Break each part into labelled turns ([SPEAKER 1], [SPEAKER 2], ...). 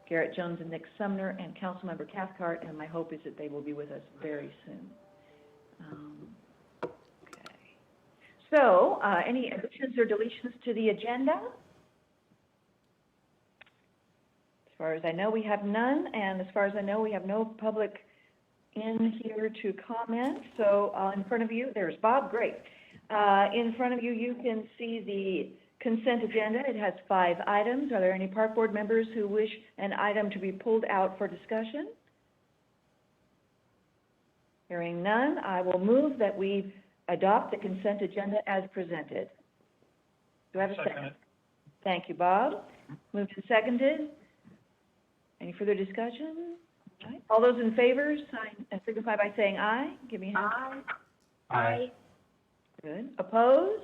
[SPEAKER 1] Garrett Jones and Nick Sumner, and Councilmember Cathcart, and my hope is that they will be with us very soon. Okay. So, any additions or deletions to the agenda? As far as I know, we have none, and as far as I know, we have no public in here to comment. So, in front of you, there's Bob, great. In front of you, you can see the consent agenda. It has 5 items. Are there any park board members who wish an item to be pulled out for discussion? Hearing none, I will move that we adopt the consent agenda as presented. Do I have a second? Thank you, Bob. Moved and seconded. Any further discussion? All right. All those in favor, signify by saying aye. Give me a hand.
[SPEAKER 2] Aye. Aye.
[SPEAKER 1] Good. Opposed?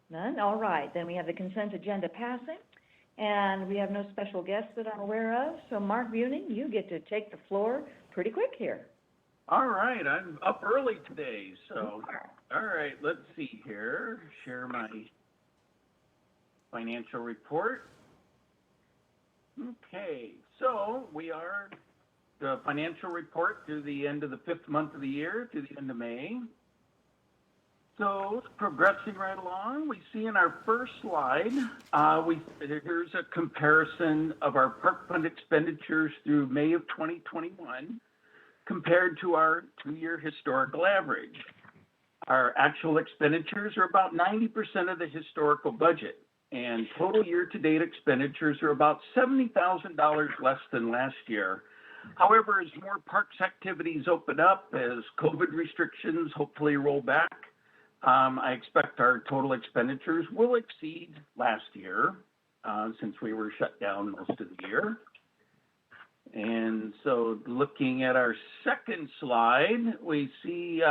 [SPEAKER 1] None? All right. Then we have the consent agenda passing, and we have no special guests that I'm aware of. So, Mark Buning, you get to take the floor pretty quick here.
[SPEAKER 2] All right. I'm up early today, so, all right, let's see here. Share my financial report. Okay, so we are the financial report through the end of the 5th month of the year, to the end of May. So, progressing right along, we see in our first slide, here's a comparison of our park fund expenditures through May of 2021 compared to our 2-year historical average. Our actual expenditures are about 90% of the historical budget, and total year-to-date expenditures are about $70,000 less than last year. However, as more parks activities open up, as COVID restrictions hopefully roll back, I expect our total expenditures will exceed last year, since we were shut down most of the year. And so looking at our second slide, we see,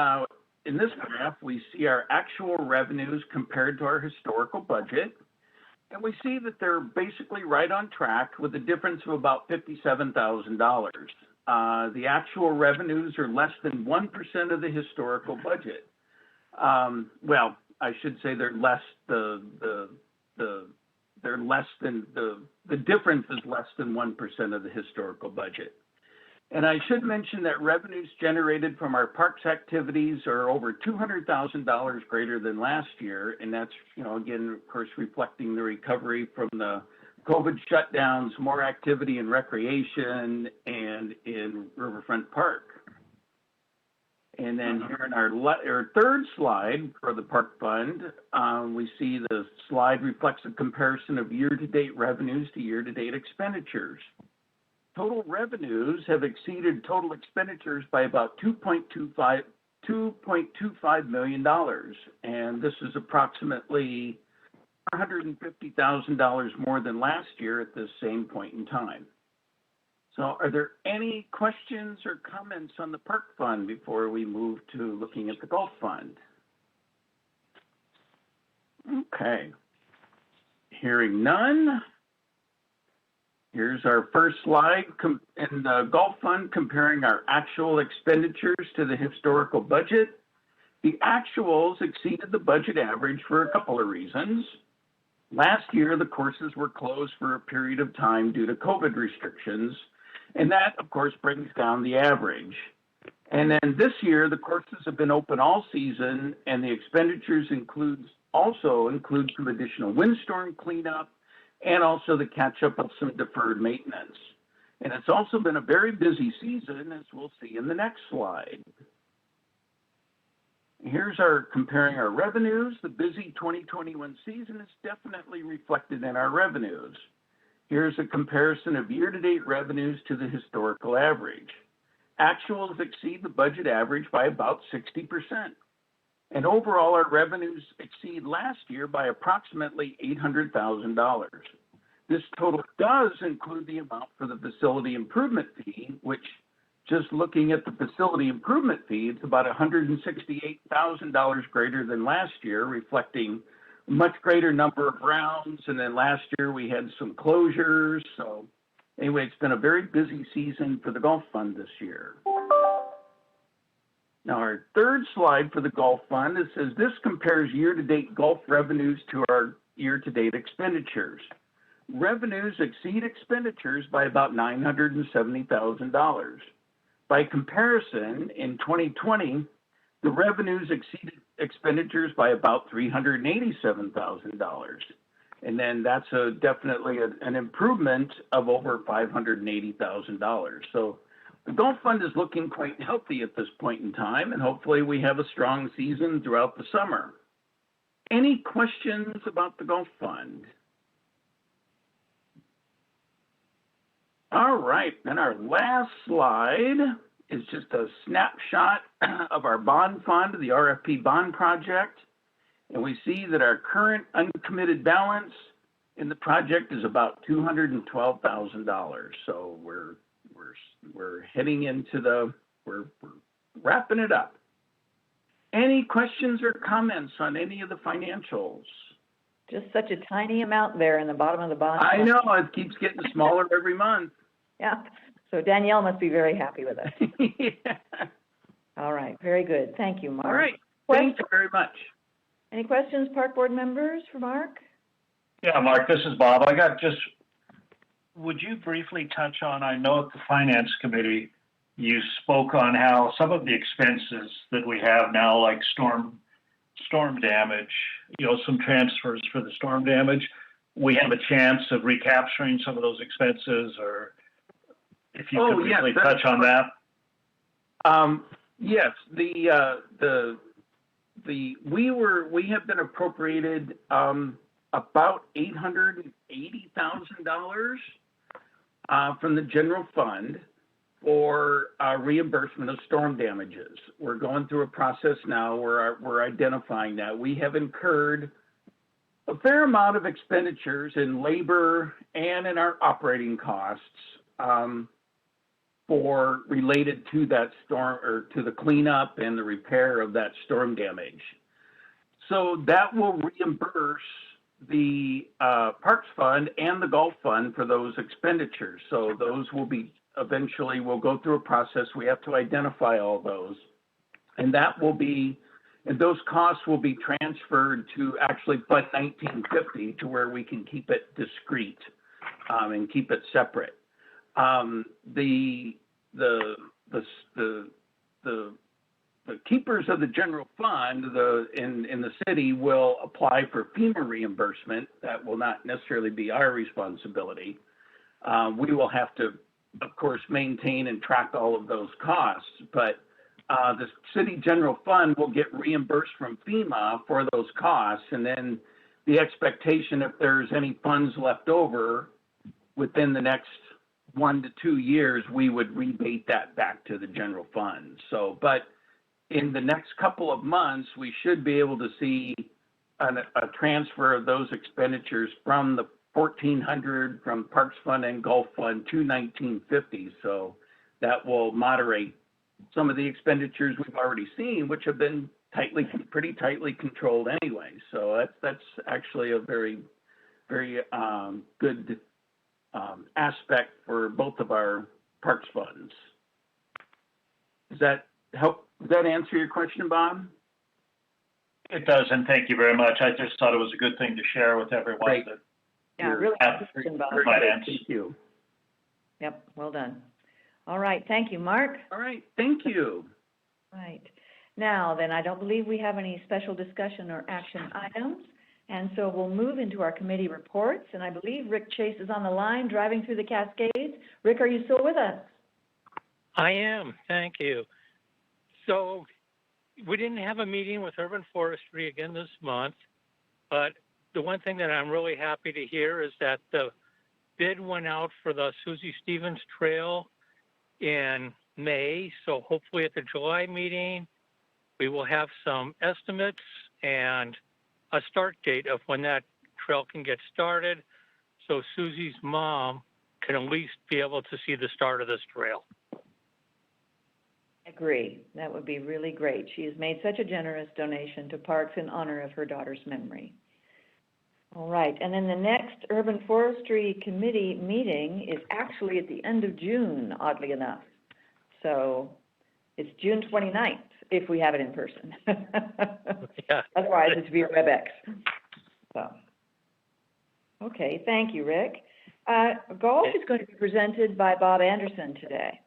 [SPEAKER 2] in this graph, we see our actual revenues compared to our historical budget. And we see that they're basically right on track with a difference of about $57,000. The actual revenues are less than 1% of the historical budget. Well, I should say they're less, they're less than, the difference is less than 1% of the historical budget. And I should mention that revenues generated from our parks activities are over $200,000 greater than last year. And that's, you know, again, of course, reflecting the recovery from the COVID shutdowns, more activity in recreation and in Riverfront Park. And then here in our third slide for the park fund, we see the slide reflects a comparison of year-to-date revenues to year-to-date expenditures. Total revenues have exceeded total expenditures by about $2.25 million, and this is approximately $450,000 more than last year at the same point in time. So are there any questions or comments on the park fund before we move to looking at the golf fund? Okay. Hearing none. Here's our first slide in the golf fund comparing our actual expenditures to the historical budget. The actuals exceeded the budget average for a couple of reasons. Last year, the courses were closed for a period of time due to COVID restrictions, and that, of course, brings down the average. And then this year, the courses have been open all season, and the expenditures also include some additional windstorm cleanup and also the catch-up of some deferred maintenance. And it's also been a very busy season, as we'll see in the next slide. Here's our comparing our revenues. The busy 2021 season is definitely reflected in our revenues. Here's a comparison of year-to-date revenues to the historical average. Actuals exceed the budget average by about 60%. And overall, our revenues exceed last year by approximately $800,000. This total does include the amount for the facility improvement fee, which, just looking at the facility improvement fee, it's about $168,000 greater than last year, reflecting a much greater number of rounds. And then last year we had some closures. So anyway, it's been a very busy season for the golf fund this year. Now, our third slide for the golf fund, it says this compares year-to-date golf revenues to our year-to-date expenditures. revenues exceed expenditures by about $970,000. By comparison, in 2020, the revenues exceeded expenditures by about $387,000. And then that's definitely an improvement of over $580,000. So the Gulf Fund is looking quite healthy at this point in time, and hopefully we have a strong season throughout the summer. Any questions about the Gulf Fund? All right, and our last slide is just a snapshot of our bond fund, the RFP bond project. And we see that our current uncommitted balance in the project is about $212,000. So we're heading into we're wrapping it up. Any questions or comments on any of the financials?
[SPEAKER 1] Just such a tiny amount there in the bottom of the bond.
[SPEAKER 2] I know, it keeps getting smaller every month.
[SPEAKER 1] Yeah, so Danielle must be very happy with us.
[SPEAKER 2] Yeah.
[SPEAKER 1] All right, very good. Thank you, Mark.
[SPEAKER 2] All right, thank you very much.
[SPEAKER 1] Any questions, Park Board members, for Mark?
[SPEAKER 3] Yeah, Mark, this is Bob. Would you briefly touch on, I know at the Finance Committee, you spoke on how some of the expenses that we have now, like storm damage, some transfers for the storm damage, we have a chance of recapturing some of those expenses, or if you could briefly touch on that.
[SPEAKER 2] Yes, we have been appropriated about $880,000 from the general fund for reimbursement of storm damages. We're going through a process now where we're identifying that. We have incurred a fair amount of expenditures in labor and in our operating costs for related to that storm, or to the cleanup and the repair of that storm damage. So that will reimburse the Parks Fund and the Gulf Fund for those expenditures. So those will be, eventually we'll go through a process. We have to identify all those. And those costs will be transferred to actually Fund 1950, to where we can keep it discrete and keep it separate. The keepers of the general fund in the city will apply for FEMA reimbursement. That will not necessarily be our responsibility. We will have to, of course, maintain and track all of those costs, but the city general fund will get reimbursed from FEMA for those costs, and then the expectation, if there's any funds left over within the next 1 to 2 years, we would rebate that back to the general fund. So, but in the next couple of months, we should be able to see a transfer of those expenditures from the 1,400 from Parks Fund and Gulf Fund to 1950. So that will moderate some of the expenditures we've already seen, which have been pretty tightly controlled anyway. So that's actually a very, very good aspect for both of our Parks Funds. Does that help? Does that answer your question, Bob?
[SPEAKER 3] It does, and thank you very much. I just thought it was a good thing to share with everyone.
[SPEAKER 2] Great.
[SPEAKER 1] Yeah, really good question, Bob.
[SPEAKER 2] Thank you.
[SPEAKER 1] Yep, well done. All right, thank you, Mark.
[SPEAKER 2] All right, thank you.
[SPEAKER 1] Right. Now, then, I don't believe we have any special discussion or action items, and so we'll move into our committee reports, and I believe Rick Chase is on the line, driving through the Cascades. Rick, are you still with us?
[SPEAKER 4] I am, thank you. So we didn't have a meeting with Urban Forestry again this month, but the one thing that I'm really happy to hear is that the bid went out for the Susie Stevens Trail in May. So hopefully at the July meeting, we will have some estimates and a start date of when that trail can get started, so Susie's mom can at least be able to see the start of this trail.
[SPEAKER 1] Agree. That would be really great. She has made such a generous donation to parks in honor of her daughter's memory. All right, and then the next Urban Forestry Committee meeting is actually at the end of June, oddly enough. So it's June 29th, if we have it in person.
[SPEAKER 4] Yeah.
[SPEAKER 1] Otherwise, it's via WebEx. So, Okay, thank you, Rick. Golf is going to be presented by Bob Anderson today.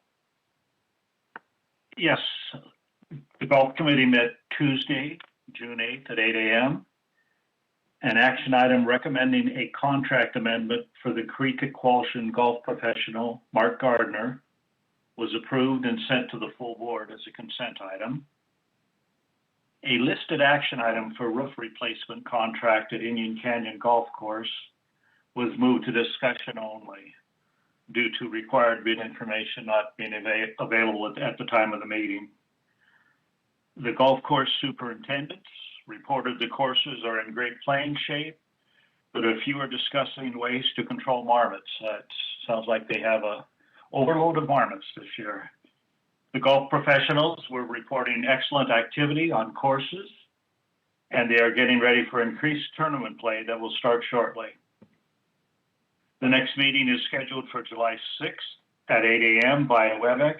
[SPEAKER 3] Yes, the golf committee met Tuesday, June 8th at 8 a.m. An action item recommending a contract amendment for the Creek-Equaltion golf professional, Mark Gardner, was approved and sent to the full board as a consent item. A listed action item for roof replacement contract at Indian Canyon Golf Course was moved to discussion only due to required bid information not being available at the time of the meeting. The golf course superintendents reported the courses are in great playing shape, but a few are discussing ways to control marmots. It sounds like they have a overload of marmots this year. The golf professionals were reporting excellent activity on courses, and they are getting ready for increased tournament play that will start shortly. The next meeting is scheduled for July 6th at 8 a.m. via WebEx,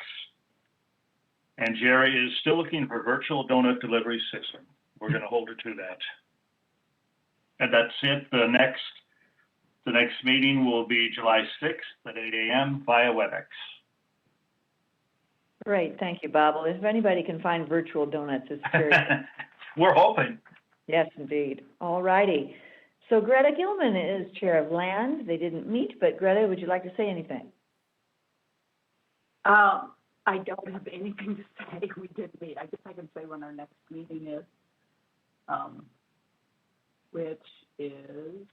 [SPEAKER 3] and Jerry is still looking for virtual donut delivery system. We're going to hold her to that. And that's it. The next meeting will be July 6th at 8 a.m. via WebEx.
[SPEAKER 1] Great, thank you, Bob. Well, if anybody can find virtual donuts, it's very
[SPEAKER 3] We're hoping.
[SPEAKER 1] Yes, indeed. All righty. So Greta Gilman is chair of land. They didn't meet, but Greta, would you like to say anything?
[SPEAKER 5] I don't have anything to say. We did meet. I guess I can say when our next meeting is, which is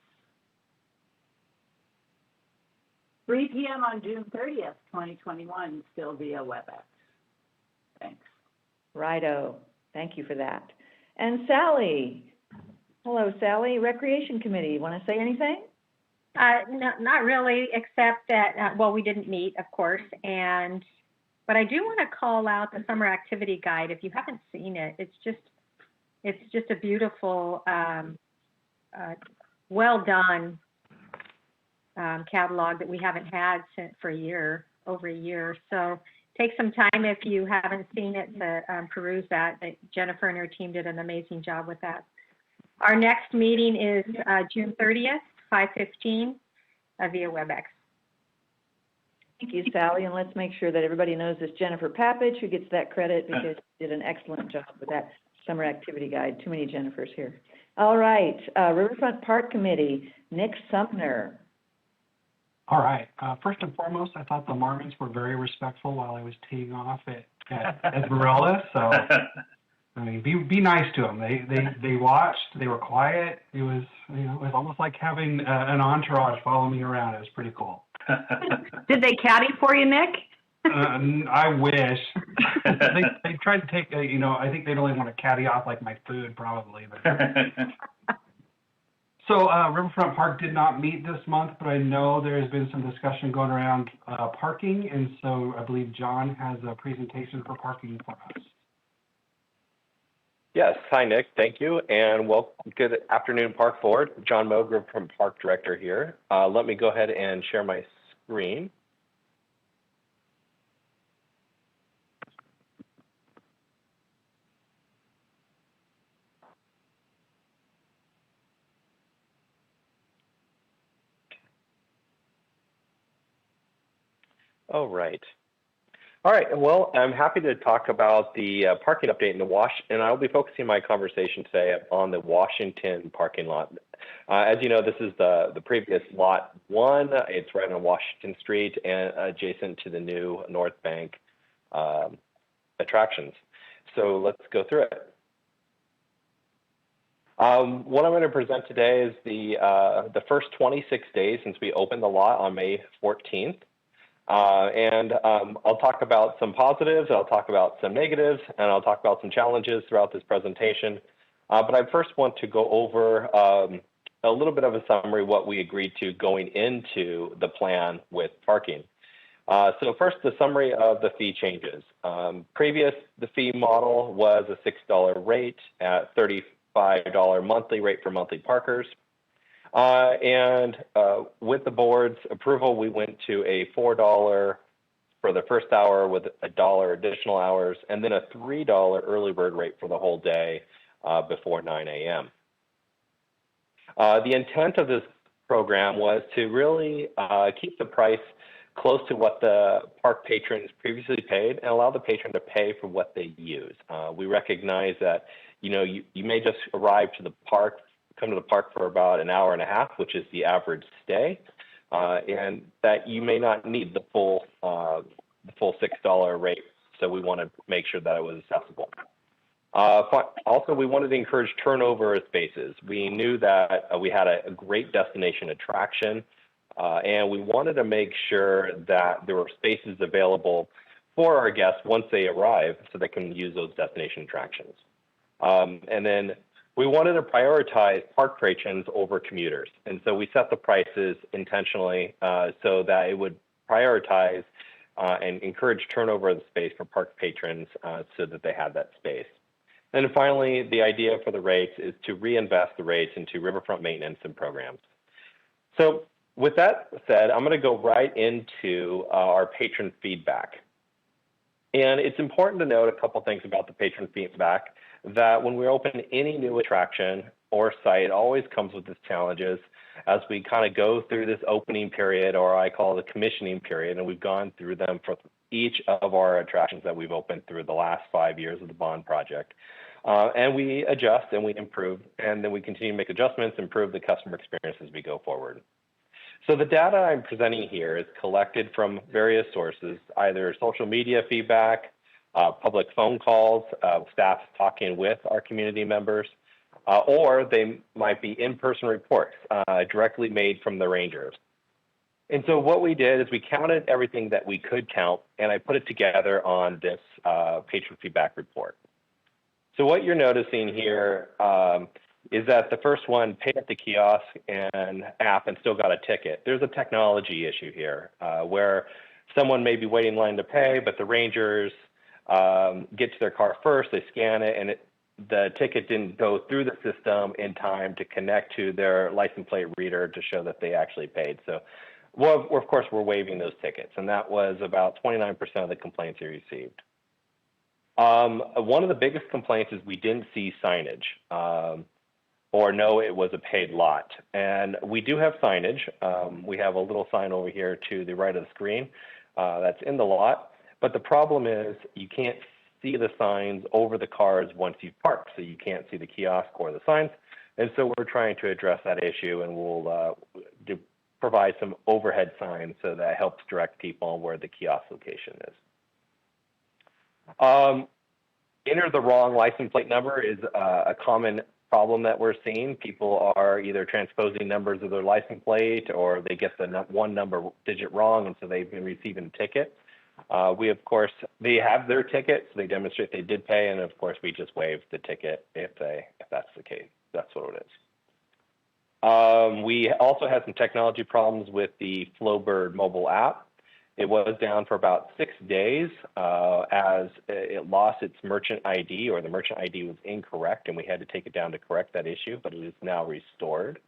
[SPEAKER 5] 3 p.m. on June 30th, 2021, still via WebEx. Thanks.
[SPEAKER 1] Righto. Thank you for that. And Sally. Hello, Sally. Recreation Committee. Want to say anything?
[SPEAKER 6] No, not really, except that, well, we didn't meet, of course, but I do want to call out the summer activity guide. If you haven't seen it, it's just a beautiful, well done catalog that we haven't had for over a year. So take some time if you haven't seen it to peruse that. Jennifer and her team did an amazing job with that. Our next meeting is June 30th, 5:15 via WebEx.
[SPEAKER 1] Thank you, Sally, and let's make sure that everybody knows it's Jennifer Papich who gets that credit because she did an excellent job with that summer activity guide. Too many Jennifers here. All right, Riverfront Park Committee, Nick Sumner.
[SPEAKER 7] All right. First and foremost, I thought the marmots were very respectful while I was teeing off at Esmeralda. So, I mean, be nice to them. They watched. They were quiet. It was it was almost like having an entourage follow me around. It was pretty cool.
[SPEAKER 5] Did they caddy for you, Nick?
[SPEAKER 7] I wish. they tried to take. I think they'd only want to caddy off like my food probably. But. So Riverfront Park did not meet this month, but I know there has been some discussion going around parking, and so I believe John has a presentation for parking for us.
[SPEAKER 8] Yes. Hi, Nick. Thank you. And good afternoon, Park Board. John Mogre from Park Director here. Let me go ahead and share my screen. All right. All right. Well, I'm happy to talk about the parking update in the and I'll be focusing my conversation today on the Washington parking lot. As you know, this is the previous lot 1. It's right on Washington Street and adjacent to the new North Bank attractions. So let's go through it. What I'm going to present today is the first 26 days since we opened the lot on May 14th. I'll talk about some positives, I'll talk about some negatives, and I'll talk about some challenges throughout this presentation. But I first want to go over a little bit of a summary of what we agreed to going into the plan with parking. So first, the summary of the fee changes. The fee model was a $6 rate at $35 monthly rate for monthly parkers. With the board's approval, we went to a $4 for the first hour with $1 additional hours, and then a $3 early bird rate for the whole day before 9 a.m. The intent of this program was to really keep the price close to what the park patrons previously paid and allow the patron to pay for what they use. We recognize that, you may just arrive to the park, come to the park for about an hour and a half, which is the average stay, and that you may not need the full $6 rate. So we want to make sure that it was accessible. Also, we wanted to encourage turnover of spaces. We knew that we had a great destination attraction, and we wanted to make sure that there were spaces available for our guests once they arrive so they can use those destination attractions. And then we wanted to prioritize park patrons over commuters. And so we set the prices intentionally so that it would prioritize and encourage turnover of the space for park patrons so that they had that space. And then finally, the idea for the rates is to reinvest the rates into riverfront maintenance and programs. So with that said, I'm going to go right into our patron feedback. And it's important to note a couple things about the patron feedback, that when we open any new attraction or site, it always comes with its challenges as we kind of go through this opening period, or I call it the commissioning period, and we've gone through them for each of our attractions that we've opened through the last 5 years of the bond project. And we adjust and we improve, and then we continue to make adjustments, improve the customer experience as we go forward. So the data I'm presenting here is collected from various sources, either social media feedback, public phone calls, staff talking with our community members, or they might be in-person reports directly made from the rangers. And so what we did is we counted everything that we could count, and I put it together on this patron feedback report. So what you're noticing here is that the first one paid at the kiosk and app and still got a ticket. There's a technology issue here where someone may be waiting in line to pay, but the rangers get to their car first, they scan it, and the ticket didn't go through the system in time to connect to their license plate reader to show that they actually paid. So, well, of course, we're waiving those tickets, and that was about 29% of the complaints we received. One of the biggest complaints is we didn't see signage, or no, it was a paid lot. And we do have signage. We have a little sign over here to the right of the screen that's in the lot. But the problem is you can't see the signs over the cars once you've parked, so you can't see the kiosk or the signs. And so we're trying to address that issue, and we'll provide some overhead signs so that helps direct people on where the kiosk location is. Enter the wrong license plate number is a common problem that we're seeing. People are either transposing numbers of their license plate, or they get the one number digit wrong, and so they've been receiving a ticket. We, of course, they have their ticket, so they demonstrate they did pay, and of course, we just waive the ticket if that's the case. That's what it is. We also had some technology problems with the Flowbird mobile app. It was down for about 6 days as it lost its merchant ID, or the merchant ID was incorrect, and we had to take it down to correct that issue, but it is now restored.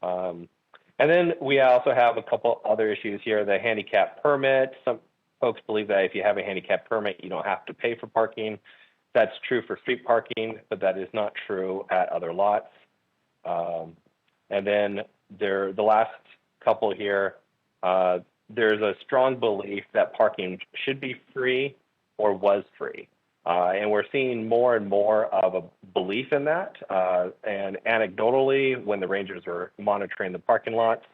[SPEAKER 8] And then we also have a couple other issues here. The handicap permit. Some folks believe that if you have a handicap permit, you don't have to pay for parking. That's true for street parking, but that is not true at other lots. And then the last couple here, there's a strong belief that parking should be free or was free. And we're seeing more and more of a belief in that. And anecdotally, when the rangers are monitoring the parking lots,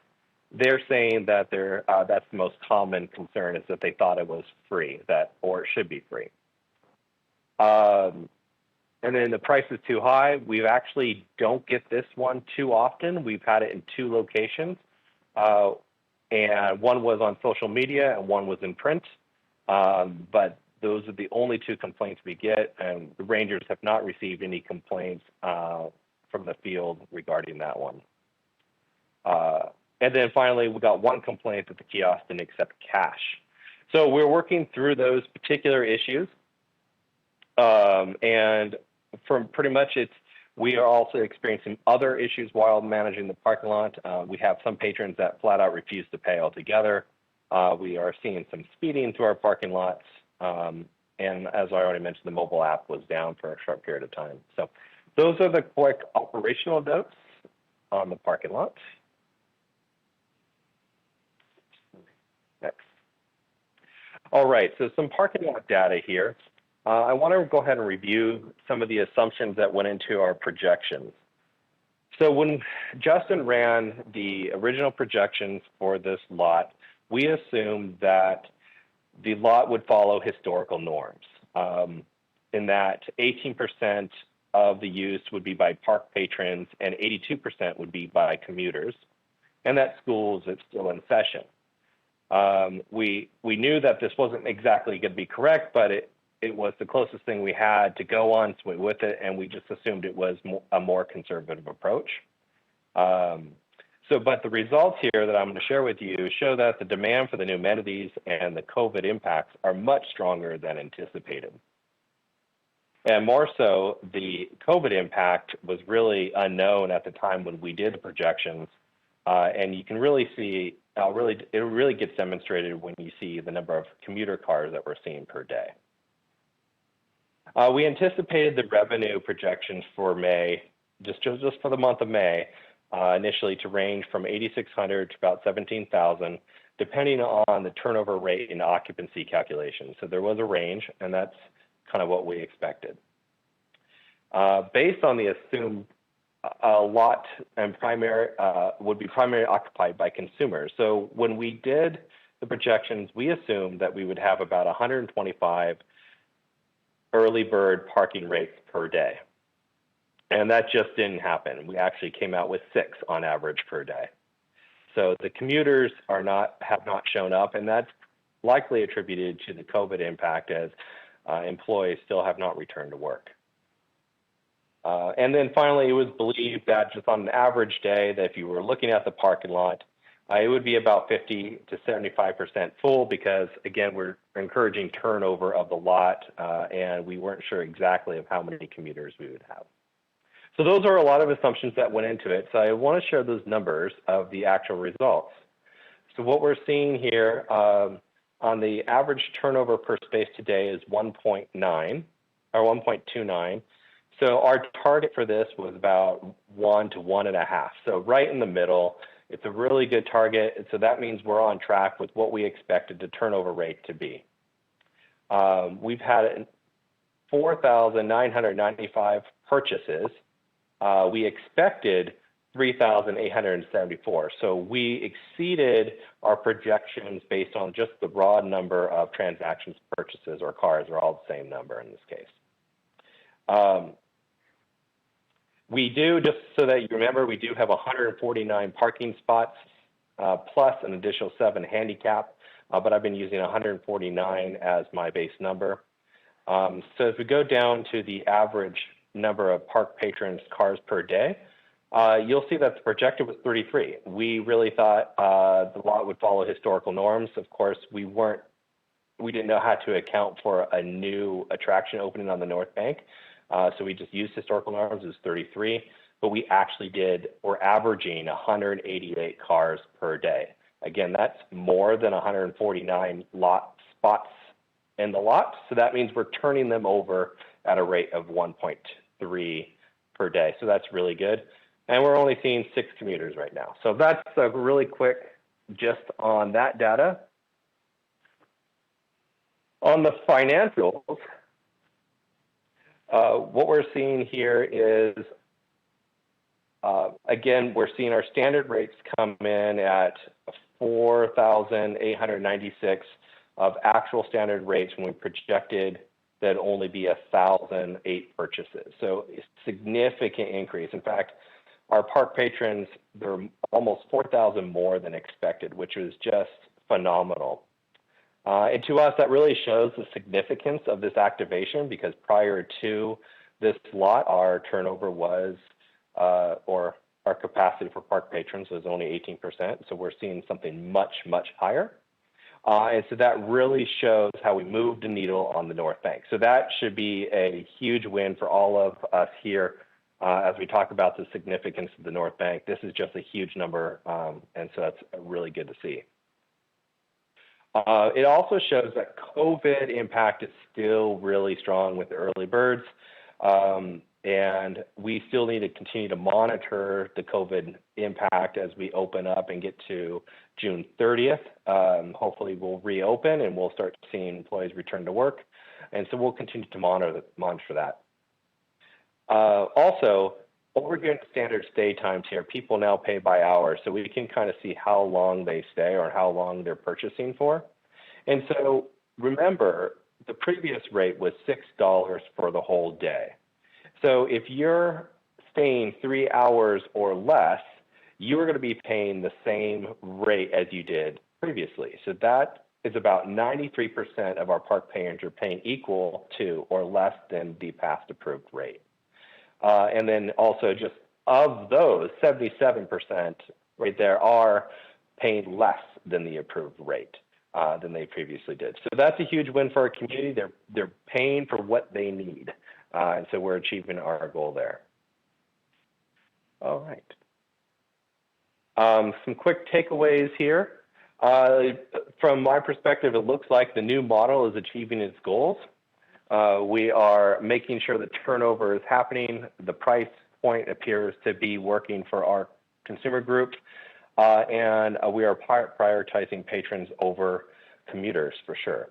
[SPEAKER 8] they're saying that that's the most common concern, is that they thought it was free, or it should be free. And then the price is too high. We actually don't get this one too often. We've had it in 2 locations. And one was on social media and one was in print. But those are the only 2 complaints we get, and the rangers have not received any complaints from the field regarding that one. And then finally, we got 1 complaint that the kiosk didn't accept cash. So we're working through those particular issues. And from pretty much we are also experiencing other issues while managing the parking lot. We have some patrons that flat out refuse to pay altogether. We are seeing some speeding to our parking lots. And as I already mentioned, the mobile app was down for a short period of time. So those are the quick operational notes on the parking lot. All right, so some parking lot data here. I want to go ahead and review some of the assumptions that went into our projections. So when Justin ran the original projections for this lot, we assumed that the lot would follow historical norms, in that 18% of the use would be by park patrons and 82% would be by commuters, and that schools is still in session. We knew that this wasn't exactly going to be correct, but it was the closest thing we had to go on, so we went with it, and we just assumed it was a more conservative approach. But the results here that I'm going to share with you show that the demand for the new amenities and the COVID impacts are much stronger than anticipated. And more so, the COVID impact was really unknown at the time when we did the projections, and you can really see, it really gets demonstrated when you see the number of commuter cars that we're seeing per day. We anticipated the revenue projections for May, just for the month of May, initially to range from 8,600 to about 17,000, depending on the turnover rate and occupancy calculation. So there was a range, and that's kind of what we expected. Based on the assumed lot and would be primarily occupied by consumers. So when we did the projections, we assumed that we would have about 125 early bird parking rates per day. And that just didn't happen. We actually came out with 6 on average per day. So the commuters have not shown up, and that's likely attributed to the COVID impact as employees still have not returned to work. And then finally, it was believed that just on an average day, that if you were looking at the parking lot, it would be about 50 to 75% full because, again, we're encouraging turnover of the lot, and we weren't sure exactly of how many commuters we would have. So those are a lot of assumptions that went into it. So I want to share those numbers of the actual results. So what we're seeing here on the average turnover per space today is 1.9 or 1.29. So our target for this was about 1 to 1.5. So right in the middle. It's a really good target. And so that means we're on track with what we expected the turnover rate to be. We've had 4,995 purchases. We expected 3,874. So we exceeded our projections based on just the raw number of transactions, purchases, or cars. They're all the same number in this case. We do, just so that you remember, we do have 149 parking spots plus an additional 7 handicap, but I've been using 149 as my base number. So if we go down to the average number of park patrons cars per day, you'll see that the projected was 33. We really thought the lot would follow historical norms. Of course, we didn't know how to account for a new attraction opening on the North Bank. So we just used historical norms, it was 33, but we're averaging 188 cars per day. Again, that's more than 149 spots in the lot. So that means we're turning them over at a rate of 1.3 per day. So that's really good. And we're only seeing 6 commuters right now. So that's a really quick just on that data. On the financials, what we're seeing here is, again, we're seeing our standard rates come in at 4,896 of actual standard rates when we projected that only be 1,008 purchases. So a significant increase. In fact, our park patrons, they're almost 4,000 more than expected, which was just phenomenal. And to us, that really shows the significance of this activation because prior to this lot, our turnover was, or our capacity for park patrons was only 18%. So we're seeing something much, much higher. And so that really shows how we moved the needle on the North Bank. So that should be a huge win for all of us here as we talk about the significance of the North Bank. This is just a huge number, and so that's really good to see. It also shows that COVID impact is still really strong with the early birds. And we still need to continue to monitor the COVID impact as we open up and get to June 30th. Hopefully we'll reopen and we'll start seeing employees return to work. And so we'll continue to monitor that. Also, what we're doing standard stay times here, people now pay by hour, so we can kind of see how long they stay or how long they're purchasing for. And so remember, the previous rate was $6 for the whole day. So if you're staying 3 hours or less, you're going to be paying the same rate as you did previously. So that is about 93% of our park patrons are paying equal to or less than the past approved rate. And then also just of those, 77% right there are paying less than the approved rate than they previously did. So that's a huge win for our community. They're paying for what they need. And so we're achieving our goal there. All right. Some quick takeaways here. From my perspective, it looks like the new model is achieving its goals. We are making sure that turnover is happening. The price point appears to be working for our consumer group. And we are prioritizing patrons over commuters for sure.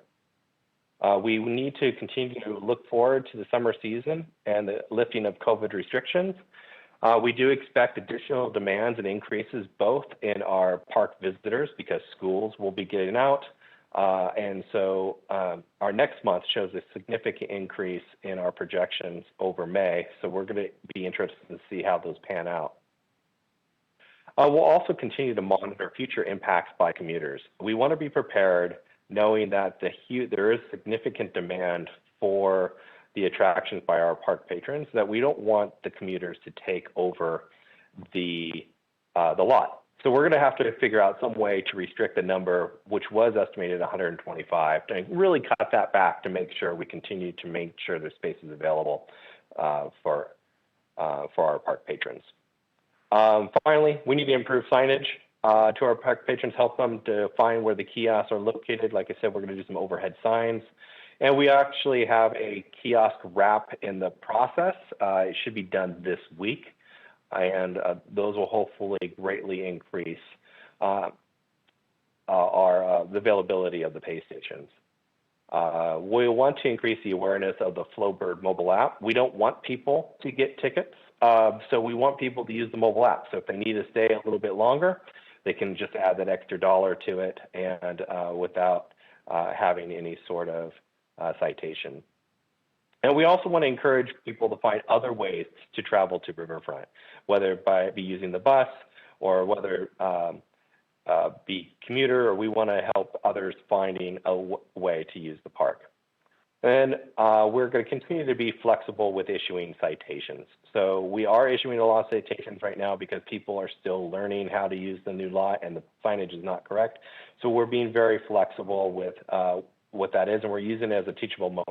[SPEAKER 8] We need to continue to look forward to the summer season and the lifting of COVID restrictions. We do expect additional demands and increases both in our park visitors because schools will be getting out. And so our next month shows a significant increase in our projections over May. So we're going to be interested to see how those pan out. We'll also continue to monitor future impacts by commuters. We want to be prepared knowing that there is significant demand for the attractions by our park patrons, that we don't want the commuters to take over the lot. So we're going to have to figure out some way to restrict the number, which was estimated 125, to really cut that back to make sure we continue to make sure there's spaces available for our park patrons. Finally, we need to improve signage to our park patrons, help them to find where the kiosks are located. Like I said, we're going to do some overhead signs. And we actually have a kiosk wrap in the process. It should be done this week. And those will hopefully greatly increase the availability of the pay stations. We want to increase the awareness of the Flowbird mobile app. We don't want people to get tickets, so we want people to use the mobile app. So if they need to stay a little bit longer, they can just add that extra $1 to it and without having any sort of citation. And we also want to encourage people to find other ways to travel to Riverfront, whether by using the bus or whether be commuter, or we want to help others finding a way to use the park. And we're going to continue to be flexible with issuing citations. So we are issuing a lot of citations right now because people are still learning how to use the new lot and the signage is not correct. So we're being very flexible with what that is, and we're using it as a teachable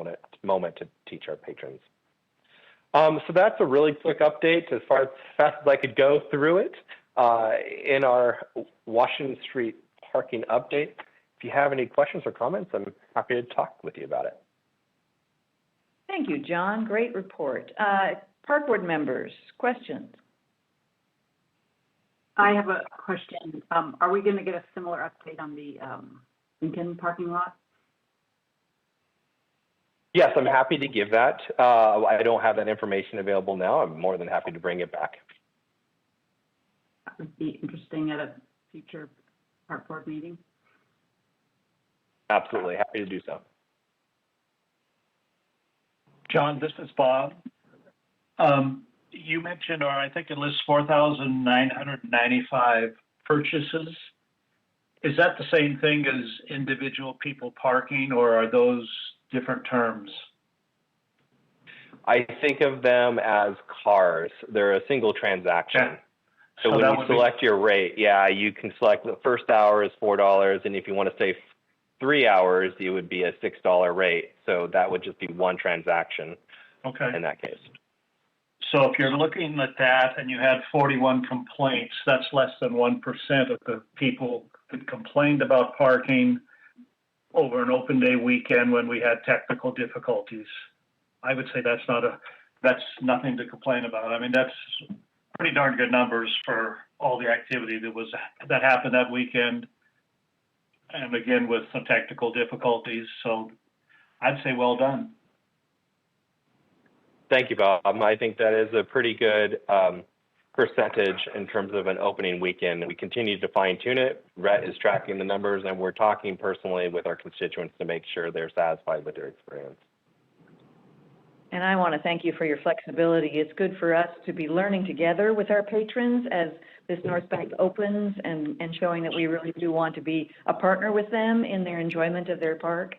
[SPEAKER 8] moment to teach our patrons. So that's a really quick update as fast as I could go through it in our Washington Street parking update. If you have any questions or comments, I'm happy to talk with you about it.
[SPEAKER 1] Thank you, John. Great report. Park board members, questions?
[SPEAKER 5] I have a question. Are we going to get a similar update on the Lincoln parking lot?
[SPEAKER 8] Yes, I'm happy to give that. I don't have that information available now. I'm more than happy to bring it back.
[SPEAKER 5] That would be interesting at a future park board meeting.
[SPEAKER 8] Absolutely, happy to do so.
[SPEAKER 3] John, this is Bob. You mentioned, or I think it lists 4,995 purchases. Is that the same thing as individual people parking, or are those different terms?
[SPEAKER 8] I think of them as cars. They're a single transaction.
[SPEAKER 3] Yeah.
[SPEAKER 8] So when you select your rate, you can select the first hour is $4, and if you want to stay 3 hours, it would be a $6 rate. So that would just be one transaction in that case.
[SPEAKER 3] So if you're looking at that and you had 41 complaints, that's less than 1% of the people that complained about parking over an open day weekend when we had technical difficulties. I would say that's not that's nothing to complain about. I mean, that's pretty darn good numbers for all the activity that happened that weekend. And again, with some technical difficulties. So I'd say well done.
[SPEAKER 8] Thank you, Bob. I think that is a pretty good percentage in terms of an opening weekend. We continue to fine tune it. Rhett is tracking the numbers, and we're talking personally with our constituents to make sure they're satisfied with their experience.
[SPEAKER 1] And I want to thank you for your flexibility. It's good for us to be learning together with our patrons as this North Bank opens and showing that we really do want to be a partner with them in their enjoyment of their park.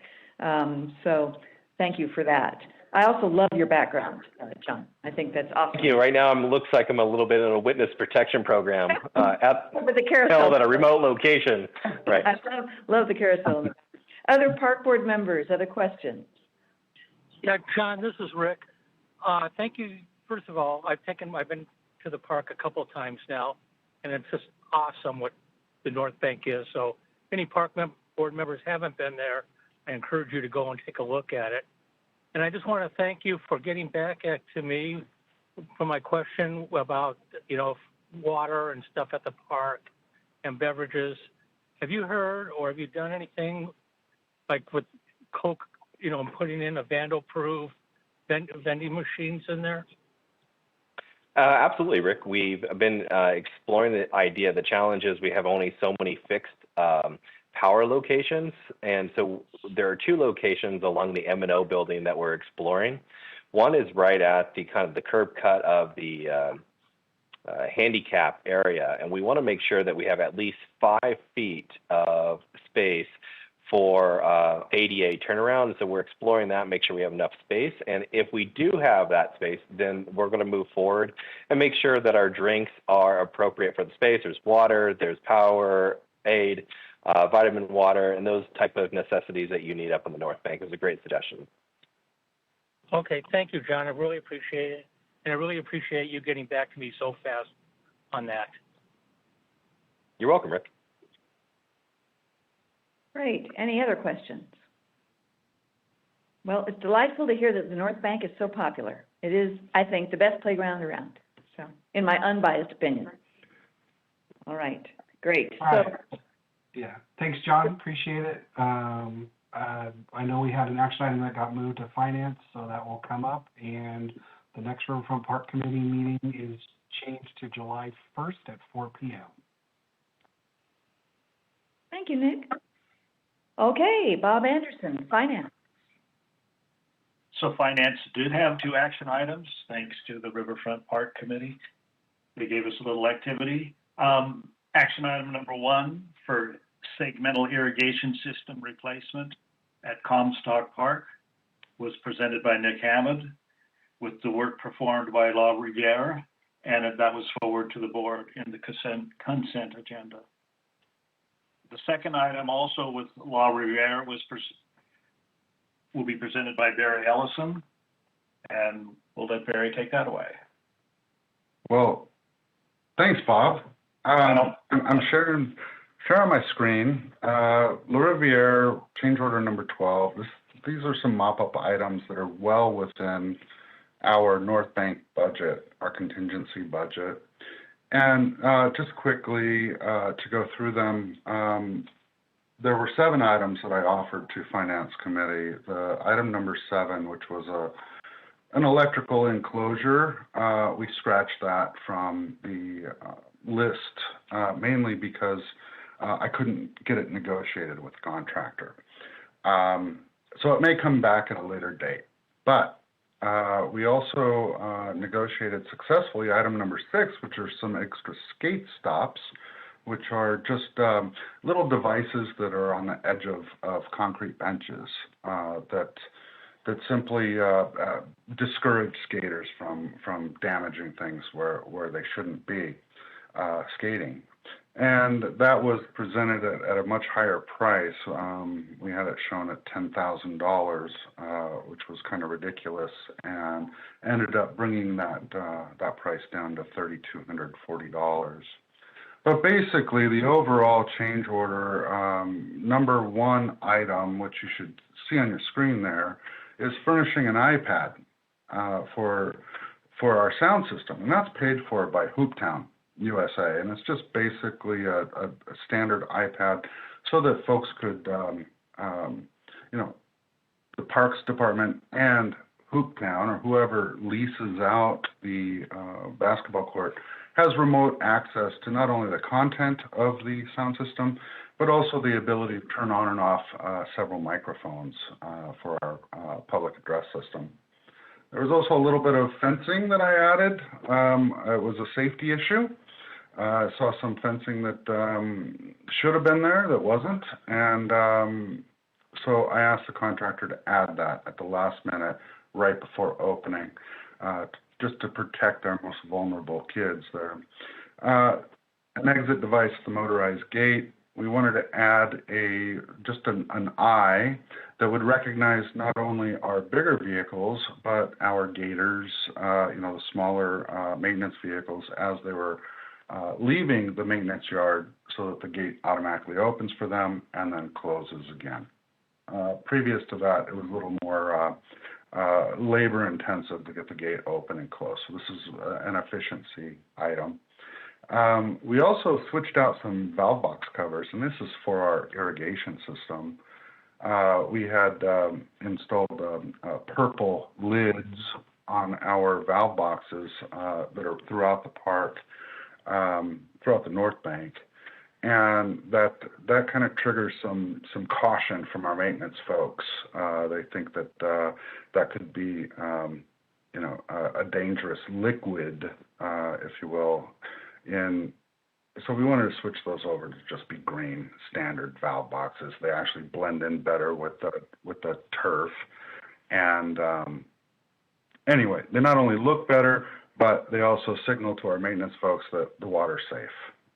[SPEAKER 1] So thank you for that. I also love your background, John. I think that's awesome.
[SPEAKER 8] Thank you. Right now, it looks like I'm a little bit in a witness protection program at
[SPEAKER 1] With the carousel.
[SPEAKER 8] at a remote location. Right.
[SPEAKER 1] I love the carousel. Other park board members, other questions?
[SPEAKER 4] Yeah, John, this is Rick. Thank you. First of all, I've been to the park a couple of times now, and it's just awesome what the North Bank is. So if any board members haven't been there, I encourage you to go and take a look at it. And I just want to thank you for getting back to me for my question about, water and stuff at the park and beverages. Have you heard or have you done anything like with Coke, putting in a vandal-proof vending machines in there?
[SPEAKER 8] Absolutely, Rick. We've been exploring the idea. The challenge is we have only so many fixed power locations, and so there are 2 locations along the M&O building that we're exploring. One is right at the kind of the curb cut of the handicap area, and we want to make sure that we have at least 5 feet of space for ADA turnaround. So we're exploring that, make sure we have enough space. And if we do have that space, then we're going to move forward and make sure that our drinks are appropriate for the space. There's water, there's Powerade, vitamin water, and those type of necessities that you need up on the North Bank. Is a great suggestion.
[SPEAKER 4] Okay, thank you, John. I really appreciate it. And I really appreciate you getting back to me so fast on that.
[SPEAKER 8] You're welcome, Rick.
[SPEAKER 1] Great. Any other questions? Well, it's delightful to hear that the North Bank is so popular. It is, I think, the best playground around. So, in my unbiased opinion. All right. Great.
[SPEAKER 7] All right. Yeah. Thanks, John. Appreciate it. I know we had an action item that got moved to finance, so that will come up. And the next Riverfront Park Committee meeting is changed to July 1st at 4 p.m.
[SPEAKER 1] Thank you, Nick. Okay, Bob Anderson, Finance.
[SPEAKER 3] So Finance did have 2 action items, thanks to the Riverfront Park Committee. They gave us a little activity. Action item number 1 for segmental irrigation system replacement at Comstock Park was presented by Nick Hammond with the work performed by La Riviere, and that was forwarded to the board in the consent agenda. The second item, also with La Riviere, will be presented by Barry Ellison, and we'll let Barry take that away.
[SPEAKER 9] Well, thanks, Bob. I'm sharing my screen. La Riviere, change order number 12. These are some mop-up items that are well within our North Bank budget, our contingency budget. And just quickly to go through them, there were 7 items that I offered to Finance Committee. The item number 7, which was an electrical enclosure, we scratched that from the list, mainly because I couldn't get it negotiated with the contractor. So it may come back at a later date. But we also negotiated successfully item number 6, which are some extra skate stops, which are just little devices that are on the edge of concrete benches that simply discourage skaters from damaging things where they shouldn't be skating. And that was presented at a much higher price. We had it shown at $10,000, which was kind of ridiculous, and ended up bringing that price down to $3,240. But basically, the overall change order, number 1 item, which you should see on your screen there, is furnishing an iPad for our sound system, and that's paid for by Hooptown USA, and it's just basically a standard iPad so that folks could, the Parks Department and Hooptown or whoever leases out the basketball court has remote access to not only the content of the sound system, but also the ability to turn on and off several microphones for our public address system. There was also a little bit of fencing that I added. It was a safety issue. I saw some fencing that should have been there that wasn't, and so I asked the contractor to add that at the last minute, right before opening, just to protect our most vulnerable kids there. An exit device, the motorized gate. We wanted to add just an eye that would recognize not only our bigger vehicles, but our gators, the smaller maintenance vehicles as they were leaving the maintenance yard, so that the gate automatically opens for them and then closes again. Previous to that, it was a little more labor intensive to get the gate open and closed. So this is an efficiency item. We also switched out some valve box covers, and this is for our irrigation system. We had installed purple lids on our valve boxes that are throughout the park, throughout the North Bank, and that kind of triggers some caution from our maintenance folks. They think that that could be a dangerous liquid, if you will. So we wanted to switch those over to just be green standard valve boxes. They actually blend in better with the turf, and anyway, they not only look better, but they also signal to our maintenance folks that the water's safe.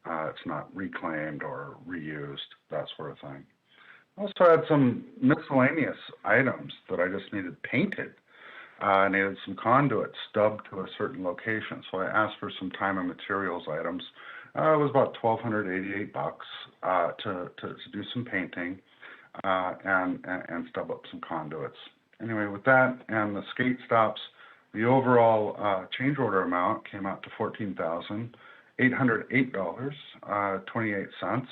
[SPEAKER 9] It's not reclaimed or reused, that sort of thing. I also had some miscellaneous items that I just needed painted. I needed some conduit stubbed to a certain location, so I asked for some time and materials items. It was about $1,288 to do some painting and stub up some conduits. Anyway, with that and the skate stops, the overall change order amount came out to $14,808.28.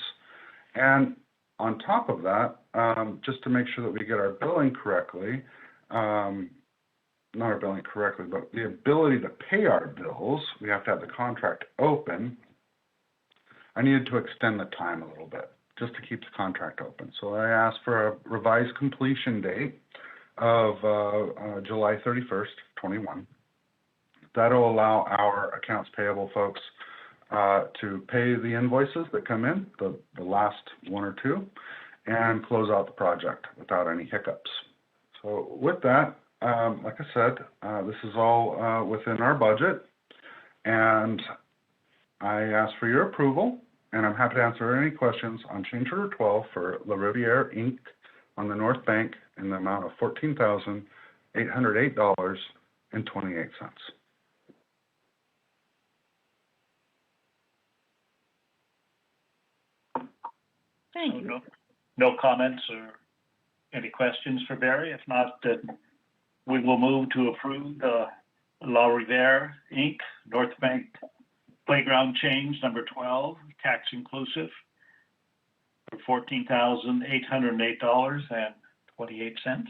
[SPEAKER 9] And on top of that, just to make sure that we get our billing correctly, not our billing correctly, but the ability to pay our bills, we have to have the contract open. I needed to extend the time a little bit just to keep the contract open. So I asked for a revised completion date of July 31st, 21. That'll allow our accounts payable folks to pay the invoices that come in, the last one or two, and close out the project without any hiccups. So with that, like I said, this is all within our budget, and I ask for your approval, and I'm happy to answer any questions on change order 12 for La Riviere Inc. on the North Bank in the amount of $14,808.28.
[SPEAKER 1] Thank you.
[SPEAKER 3] No comments or any questions for Barry? If not, then we will move to approve the La Riviere Inc. North Bank Playground change number 12, tax inclusive, for $14,808.28.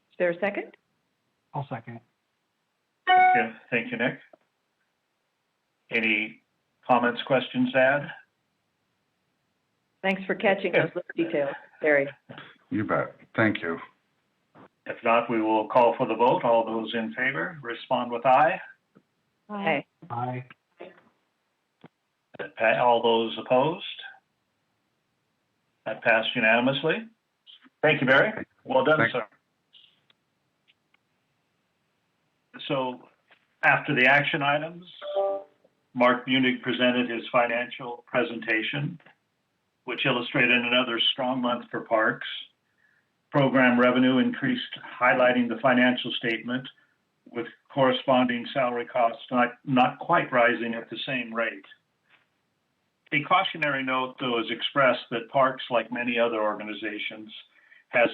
[SPEAKER 1] Is there a second?
[SPEAKER 7] I'll second.
[SPEAKER 3] Thank you, Nick. Any comments, questions to add?
[SPEAKER 1] Thanks for catching those little details, Barry.
[SPEAKER 9] You bet. Thank you.
[SPEAKER 3] If not, we will call for the vote. All those in favor, respond with aye.
[SPEAKER 1] Aye.
[SPEAKER 7] Aye.
[SPEAKER 3] All those opposed? That passed unanimously. Thank you, Barry. Well done,
[SPEAKER 9] Thanks.
[SPEAKER 3] sir. So after the action items, Mark Munich presented his financial presentation, which illustrated another strong month for parks. Program revenue increased, highlighting the financial statement, with corresponding salary costs not quite rising at the same rate. A cautionary note, though, is expressed that parks, like many other organizations, has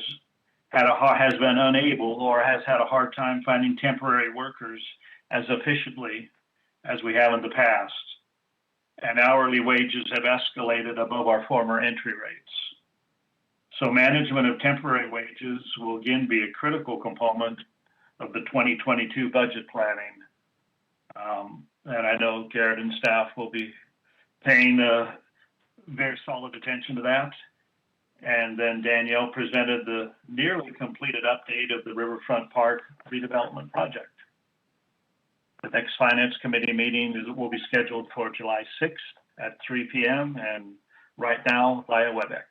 [SPEAKER 3] has been unable or has had a hard time finding temporary workers as efficiently as we have in the past. And hourly wages have escalated above our former entry rates. So management of temporary wages will again be a critical component of the 2022 budget planning. And I know Garrett and staff will be paying very solid attention to that. And then Danielle presented the nearly completed update of the Riverfront Park redevelopment project. The next Finance Committee meeting will be scheduled for July 6th at 3 p.m. and right now via WebEx.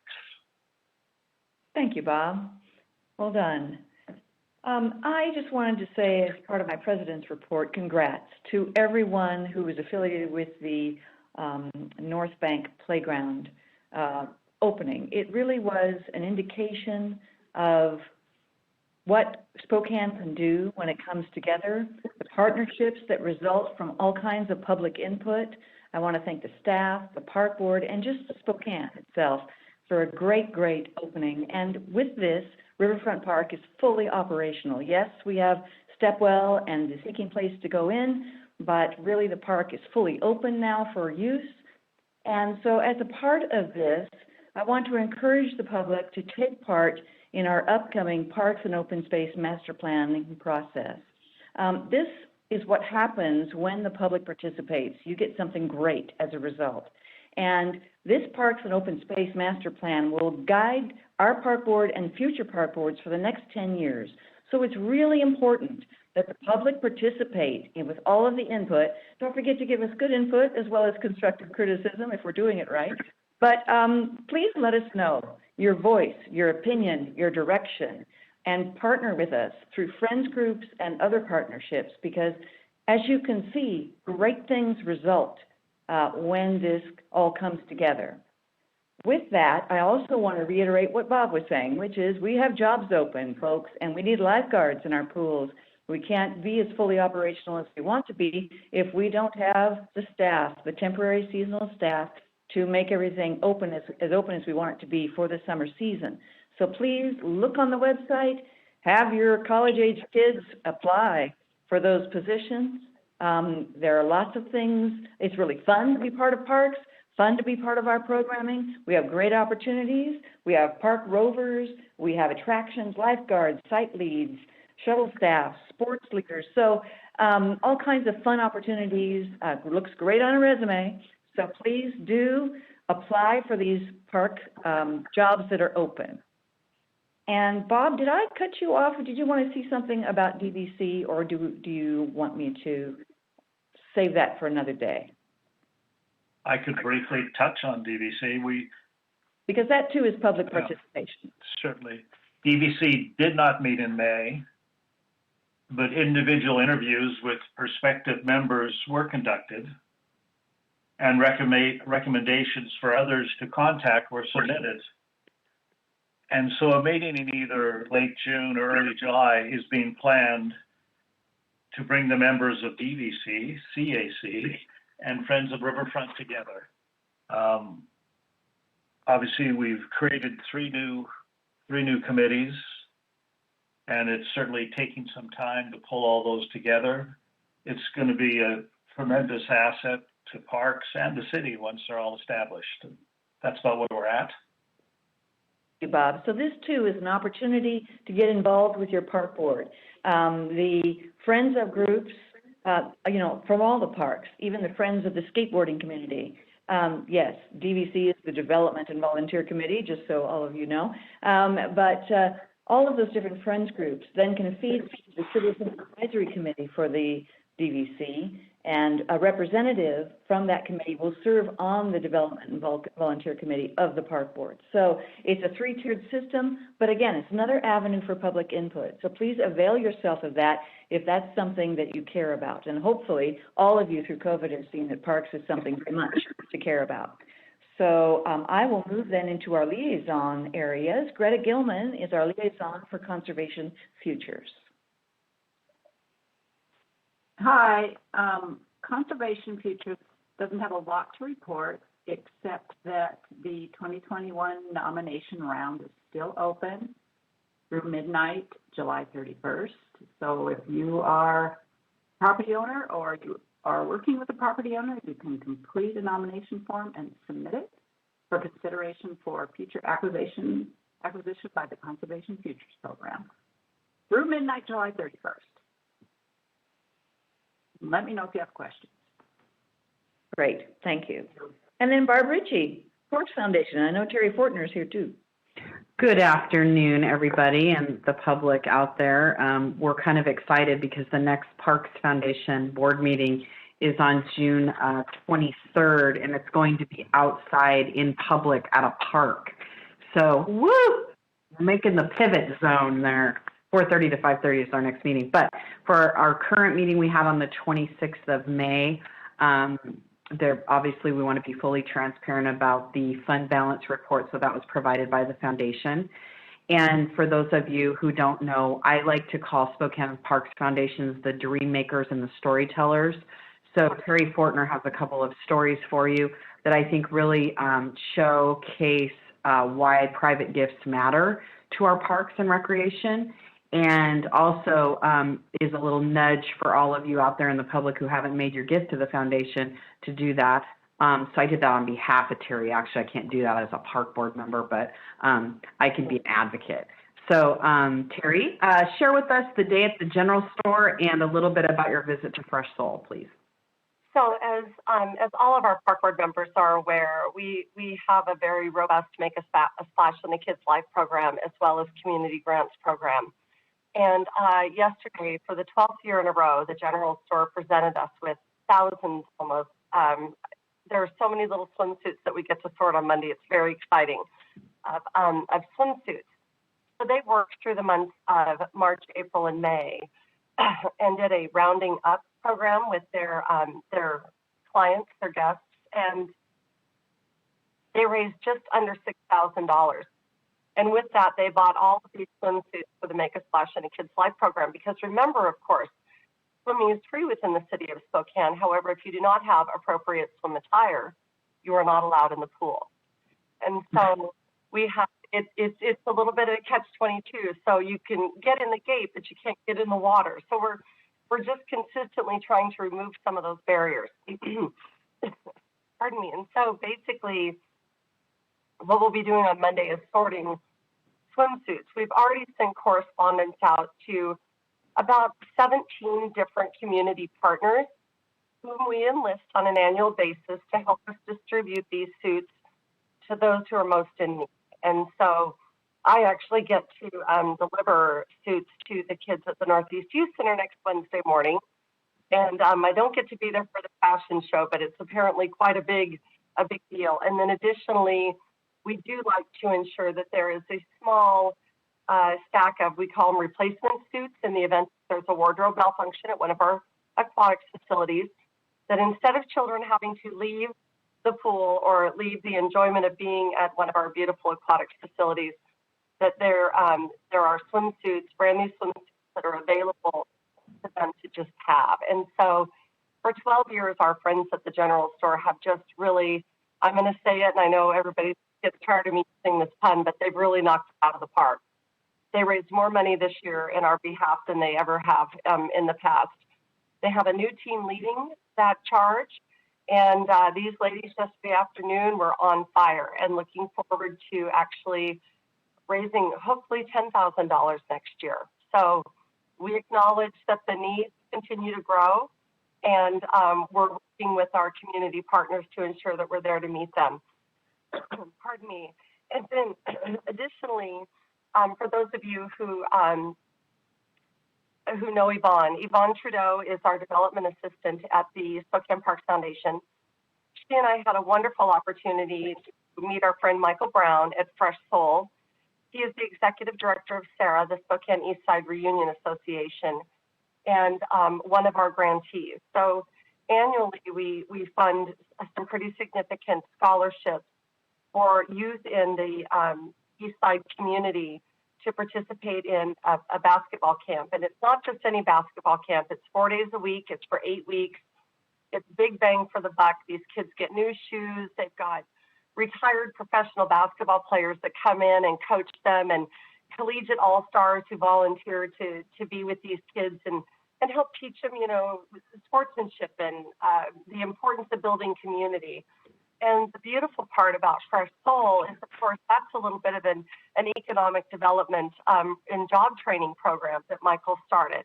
[SPEAKER 1] Thank you, Bob. Well done. I just wanted to say, as part of my president's report, congrats to everyone who was affiliated with the North Bank Playground opening. It really was an indication of what Spokane can do when it comes together, the partnerships that result from all kinds of public input. I want to thank the staff, the park board, and just Spokane itself for a great, great opening. And with this, Riverfront Park is fully operational. Yes, we have Stepwell and the Seeking Place to go in, but really the park is fully open now for use. And so as a part of this, I want to encourage the public to take part in our upcoming Parks and Open Space Master Planning process. This is what happens when the public participates. You get something great as a result. And this Parks and Open Space Master Plan will guide our park board and future park boards for the next 10 years. So it's really important that the public participate with all of the input. Don't forget to give us good input as well as constructive criticism if we're doing it right. But please let us know your voice, your opinion, your direction, and partner with us through friends groups and other partnerships, because as you can see, great things result when this all comes together. With that, I also want to reiterate what Bob was saying, which is we have jobs open, folks, and we need lifeguards in our pools. We can't be as fully operational as we want to be if we don't have the staff, the temporary seasonal staff, to make everything open as open as we want it to be for the summer season. So please look on the website, have your college-age kids apply for those positions. There are lots of things. It's really fun to be part of parks, fun to be part of our programming. We have great opportunities. We have park rovers. We have attractions, lifeguards, site leads, shuttle staff, sports leaders. So all kinds of fun opportunities. Looks great on a resume. So please do apply for these park jobs that are open. And Bob, did I cut you off, or did you want to see something about DVC, or do you want me to save that for another day?
[SPEAKER 3] I could briefly touch on DVC.
[SPEAKER 1] Because that too is public participation.
[SPEAKER 3] Certainly. DVC did not meet in May, but individual interviews with prospective members were conducted, and recommendations for others to contact were submitted. And so a meeting in either late June or early July is being planned to bring the members of DVC, CAC, and Friends of Riverfront together. Obviously, we've created three new committees, and it's certainly taking some time to pull all those together. It's going to be a tremendous asset to parks and the city once they're all established. That's about where we're at.
[SPEAKER 1] Thank you, Bob. So this too is an opportunity to get involved with your park board. The Friends of groups, from all the parks, even the Friends of the skateboarding community. Yes, DVC is the Development and Volunteer Committee, just so all of you know. But all of those different Friends groups then can feed the Citizen Advisory Committee for the DVC, and a representative from that committee will serve on the Development and Volunteer Committee of the Park Board. So it's a three-tiered system, but again, it's another avenue for public input. So please avail yourself of that if that's something that you care about. And hopefully, all of you through COVID have seen that parks is something very much to care about. So I will move then into our liaison areas. Greta Gilman is our liaison for Conservation Futures.
[SPEAKER 5] Hi, Conservation Futures doesn't have a lot to report, except that the 2021 nomination round is still open. through midnight, July 31st. So if you are a property owner or you are working with a property owner, you can complete a nomination form and submit it for consideration for future acquisition by the Conservation Futures Program through midnight, July 31st. Let me know if you have questions.
[SPEAKER 1] Great, thank you. And then Barb Ritchie, Parks Foundation. I know Terry Fortner's here too.
[SPEAKER 10] Good afternoon, everybody, and the public out there. We're kind of excited because the next Parks Foundation board meeting is on June 23rd, and it's going to be outside in public at a park. So, woo! We're making the pivot zone there. 4:30 to 5:30 is our next meeting. But for our current meeting we have on the 26th of May, there obviously we want to be fully transparent about the fund balance report, so that was provided by the foundation. And for those of you who don't know, I like to call Spokane Parks Foundations the dream makers and the storytellers. So Terry Fortner has a couple of stories for you that I think really showcase why private gifts matter to our parks and recreation, and also is a little nudge for all of you out there in the public who haven't made your gift to the foundation to do that. So I did that on behalf of Terry. Actually, I can't do that as a park board member, but I can be an advocate. So Terry, share with us the day at the general store and a little bit about your visit to Fresh Soul, please.
[SPEAKER 11] So as all of our park board members are aware, we have a very robust Make a Splash in the Kids Life program, as well as community grants program. And yesterday, for the 12th year in a row, the general store presented us with thousands almost. There are so many little swimsuits that we get to sort on Monday. It's very exciting of swimsuits. So they worked through the months of March, April, and May and did a rounding up program with their clients, their guests, and they raised just under $6,000. And with that, they bought all of these swimsuits for the Make a Splash in a Kids Life program. Because remember, of course, swimming is free within the city of Spokane. However, if you do not have appropriate swim attire, you are not allowed in the pool. And so we have it's a little bit of a catch-22. So you can get in the gate, but you can't get in the water. So we're just consistently trying to remove some of those barriers. Pardon me. And so basically, what we'll be doing on Monday is sorting swimsuits. We've already sent correspondence out to about 17 different community partners whom we enlist on an annual basis to help us distribute these suits to those who are most in need. And so I actually get to deliver suits to the kids at the Northeast Youth Center next Wednesday morning. And I don't get to be there for the fashion show, but it's apparently quite a big deal. And then additionally, we do like to ensure that there is a small stack of, we call them replacement suits, in the event there's a wardrobe malfunction at one of our aquatics facilities, that instead of children having to leave the pool or leave the enjoyment of being at one of our beautiful aquatics facilities, that there are swimsuits, brand new swimsuits that are available for them to just have. And so for 12 years, our friends at the general store have just really, I'm going to say it, and I know everybody gets tired of me using this pun, but they've really knocked it out of the park. They raised more money this year in our behalf than they ever have in the past. They have a new team leading that charge, and these ladies yesterday afternoon were on fire and looking forward to actually raising hopefully $10,000 next year. So we acknowledge that the needs continue to grow, and we're working with our community partners to ensure that we're there to meet them. Pardon me. And then additionally, for those of you who know Yvonne Trudeau is our development assistant at the Spokane Parks Foundation. She and I had a wonderful opportunity to meet our friend Michael Brown at Fresh Soul. He is the executive director of SARA, the Spokane Eastside Reunion Association, and one of our grantees. So annually, we fund some pretty significant scholarships for youth in the Eastside community to participate in a basketball camp. And it's not just any basketball camp. It's 4 days a week. It's for 8 weeks. It's big bang for the buck. These kids get new shoes. They've got retired professional basketball players that come in and coach them and collegiate all-stars who volunteer to be with these kids and help teach them, sportsmanship and the importance of building community. And the beautiful part about Fresh Soul is, of course, that's a little bit of an economic development and job training program that Michael started.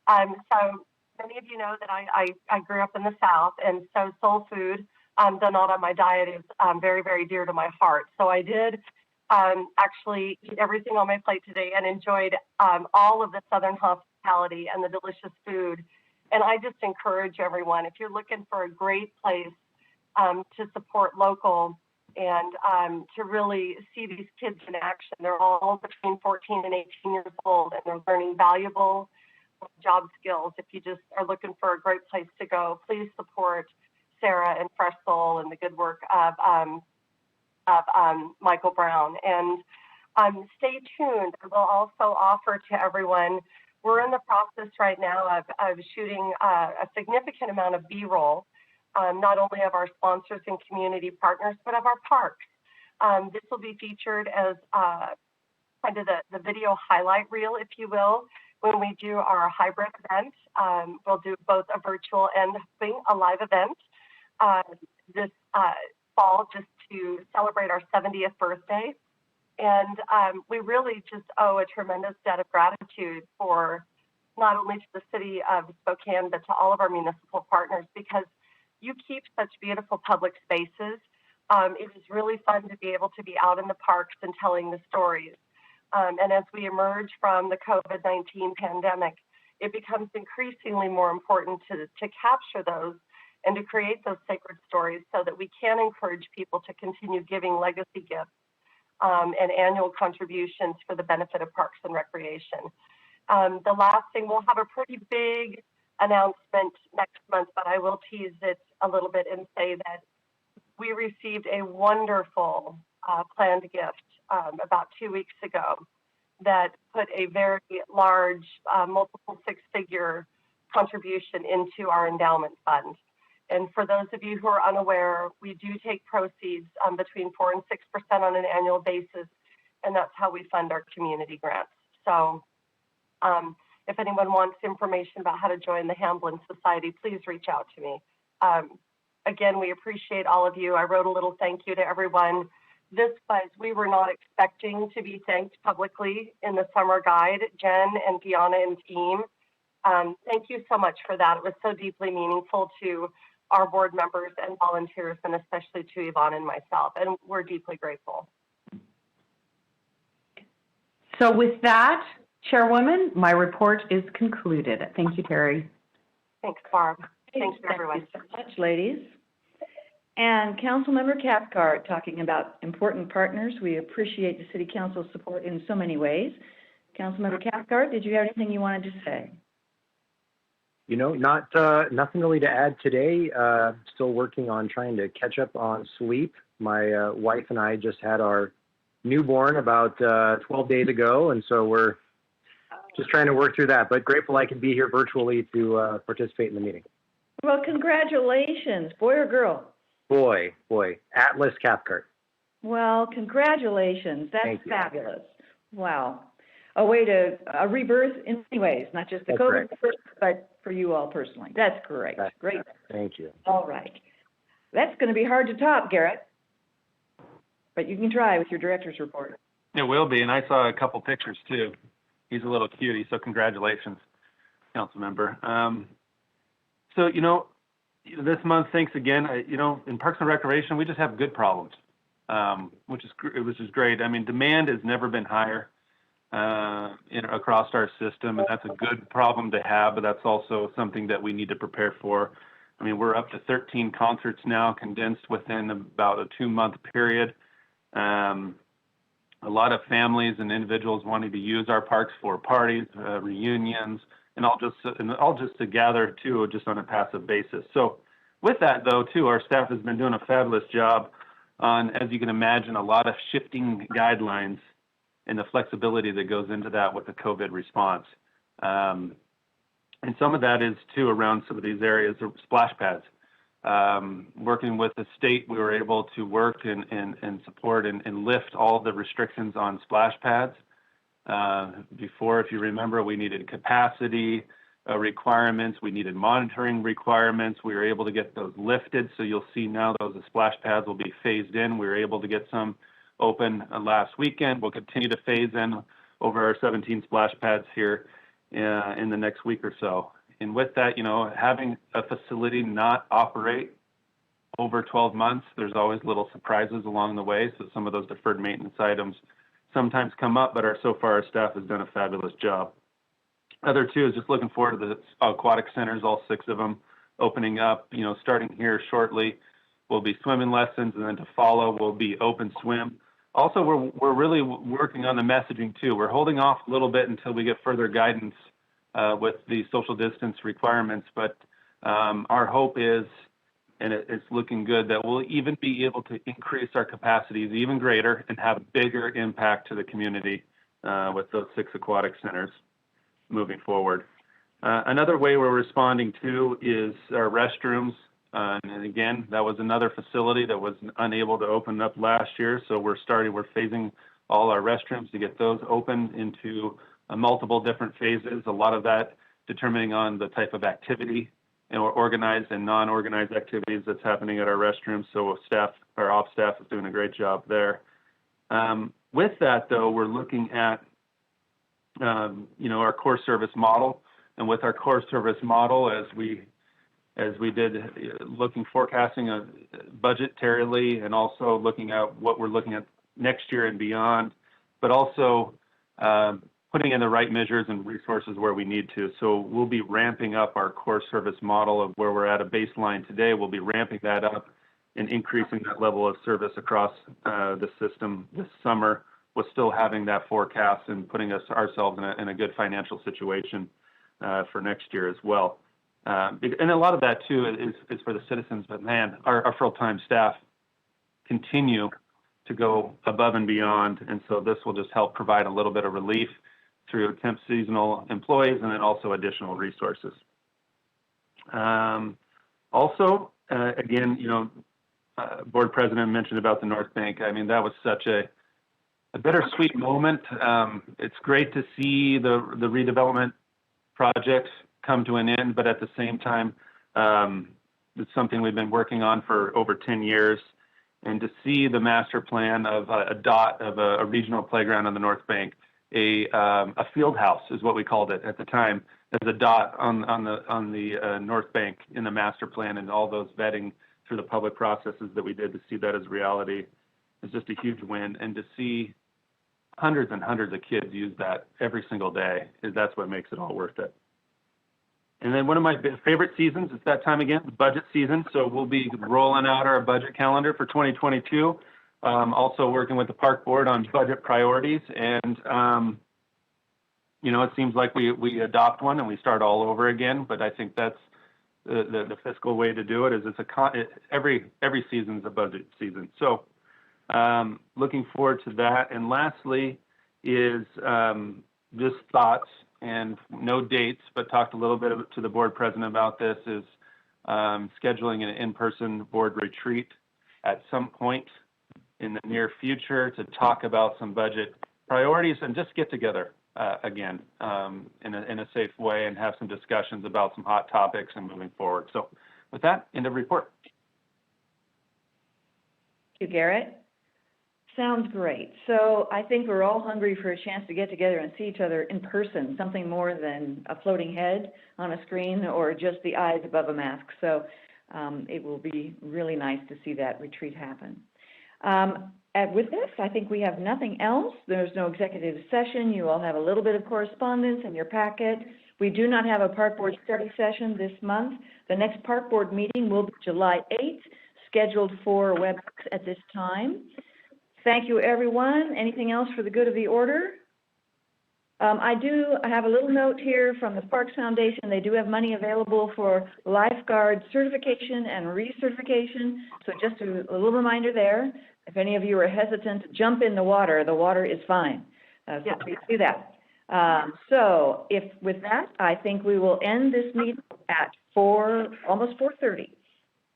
[SPEAKER 11] So many of you know that I grew up in the South, and so soul food, though not on my diet, is very, very dear to my heart. So I did actually eat everything on my plate today and enjoyed all of the Southern hospitality and the delicious food. And I just encourage everyone, if you're looking for a great place to support local and to really see these kids in action. They're all between 14 and 18 years old, and they're learning valuable job skills. If you just are looking for a great place to go, please support Sarah and Fresh Soul and the good work of Michael Brown. And stay tuned. I will also offer to everyone, we're in the process right now of shooting a significant amount of B-roll, not only of our sponsors and community partners, but of our parks. This will be featured as kind of the video highlight reel, if you will, when we do our hybrid event. We'll do both a virtual and a live event this fall, just to celebrate our 70th birthday. And we really just owe a tremendous debt of gratitude for not only to the city of Spokane, but to all of our municipal partners, because you keep such beautiful public spaces. It is really fun to be able to be out in the parks and telling the stories. And as we emerge from the COVID-19 pandemic, it becomes increasingly more important to capture those and to create those sacred stories so that we can encourage people to continue giving legacy gifts and annual contributions for the benefit of parks and recreation. The last thing, we'll have a pretty big announcement next month, but I will tease it a little bit and say that we received a wonderful planned gift about 2 weeks ago that put a very large, multiple six-figure contribution into our endowment fund. And for those of you who are unaware, we do take proceeds between 4 and 6% on an annual basis, and that's how we fund our community grants. So if anyone wants information about how to join the Hamblin Society, please reach out to me. Again, we appreciate all of you. I wrote a little thank you to everyone. We were not expecting to be thanked publicly in the summer guide, Jen and Gianna and team. Thank you so much for that. It was so deeply meaningful to our board members and volunteers, and especially to Yvonne and myself, and we're deeply grateful.
[SPEAKER 10] So with that, Chairwoman, my report is concluded. Thank you, Terry.
[SPEAKER 11] Thanks, Barb. Thanks, everyone.
[SPEAKER 1] Thank you so much, ladies. And Councilmember Cathcart talking about important partners. We appreciate the City Council's support in so many ways. Councilmember Cathcart, did you have anything you wanted to say?
[SPEAKER 12] Nothing really to add today. Still working on trying to catch up on sleep. My wife and I just had our newborn about 12 days ago, and so we're just trying to work through that. But grateful I can be here virtually to participate in the meeting.
[SPEAKER 1] Well, congratulations, boy or girl?
[SPEAKER 12] Boy, Atlas Cathcart.
[SPEAKER 1] Well, congratulations. That's
[SPEAKER 12] Thank you.
[SPEAKER 1] fabulous. Wow. A way to a rebirth in many ways, not just the
[SPEAKER 12] That's
[SPEAKER 1] COVID,
[SPEAKER 12] correct.
[SPEAKER 1] but for you all personally. That's great.
[SPEAKER 12] That's
[SPEAKER 1] Great.
[SPEAKER 12] Thank you.
[SPEAKER 1] All right. That's going to be hard to top, Garrett. But you can try with your director's report.
[SPEAKER 13] It will be, and I saw a couple pictures too. He's a little cutie, so congratulations, council member. So, this month, thanks again. In Parks and Recreation, we just have good problems, which is great. I mean, demand has never been higher across our system, and that's a good problem to have, but that's also something that we need to prepare for. I mean, we're up to 13 concerts now, condensed within about a 2-month period. A lot of families and individuals wanting to use our parks for parties, reunions, and all just to gather too, just on a passive basis. So with that though too, our staff has been doing a fabulous job on, as you can imagine, a lot of shifting guidelines and the flexibility that goes into that with the COVID response. And some of that is too around some of these areas of splash pads. Working with the state, we were able to work and support and lift all the restrictions on splash pads. Before, if you remember, we needed capacity requirements, we needed monitoring requirements. We were able to get those lifted, so you'll see now those splash pads will be phased in. We were able to get some open last weekend. We'll continue to phase in over our 17 splash pads here in the next week or so. And with that, having a facility not operate over 12 months, there's always little surprises along the way. So some of those deferred maintenance items sometimes come up, but so far our staff has done a fabulous job. Other two is just looking forward to the aquatic centers, all 6 of them opening up, starting here shortly. Will be swimming lessons, and then to follow will be open swim. Also, we're really working on the messaging too. We're holding off a little bit until we get further guidance with the social distance requirements, but our hope is, and it's looking good, that we'll even be able to increase our capacities even greater and have a bigger impact to the community with those 6 aquatic centers moving forward. Another way we're responding to is our restrooms. And again, that was another facility that was unable to open up last year. So we're phasing all our restrooms to get those open into multiple different phases. A lot of that determining on the type of activity or organized and non-organized activities that's happening at our restrooms. So our ops staff is doing a great job there. With that though, we're looking at, our core service model. And with our core service model, as we did forecasting budgetarily, and also looking at what we're looking at next year and beyond, but also putting in the right measures and resources where we need to. So we'll be ramping up our core service model of where we're at a baseline today. We'll be ramping that up and increasing that level of service across the system this summer, with still having that forecast and putting ourselves in a good financial situation for next year as well. And a lot of that too is for the citizens, but man, our full-time staff continue to go above and beyond. And so this will just help provide a little bit of relief through temp seasonal employees and then also additional resources. Also, again, board president mentioned about the North Bank. I mean, that was such a bittersweet moment. It's great to see the redevelopment projects come to an end, but at the same time, it's something we've been working on for over 10 years. And to see the master plan of a regional playground on the North Bank, a field house is what we called it at the time, as a dot on the North Bank in the master plan, and all those vetting through the public processes that we did to see that as reality is just a huge win. And to see hundreds and hundreds of kids use that every single day, that's what makes it all worth it. And then one of my favorite seasons, it's that time again, the budget season. So we'll be rolling out our budget calendar for 2022. Also working with the park board on budget priorities. And, it seems like we adopt one and we start all over again. But I think that's the fiscal way to do it, is every season's a budget season. So looking forward to that. And lastly is just thoughts, and no dates, but talked a little bit to the board president about this, is scheduling an in-person board retreat at some point in the near future to talk about some budget priorities and just get together again in a safe way and have some discussions about some hot topics and moving forward. So with that, end of report.
[SPEAKER 1] Thank you, Garrett. Sounds great. So I think we're all hungry for a chance to get together and see each other in person, something more than a floating head on a screen or just the eyes above a mask. So it will be really nice to see that retreat happen. And with this, I think we have nothing else. There's no executive session. You all have a little bit of correspondence in your packet. We do not have a park board study session this month. The next park board meeting will be July 8th, scheduled for WebEx at this time. Thank you, everyone. Anything else for the good of the order? I have a little note here from the Parks Foundation. They do have money available for lifeguard certification and recertification. So just a little reminder there. If any of you are hesitant to jump in the water is fine. So please do that. So with that, I think we will end this meeting at almost 4:30.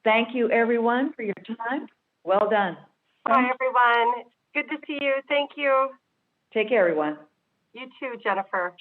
[SPEAKER 1] Thank you, everyone, for your time. Well done.
[SPEAKER 11] Bye, everyone. Good to see you. Thank you.
[SPEAKER 1] Take care, everyone.
[SPEAKER 11] You too, Jennifer.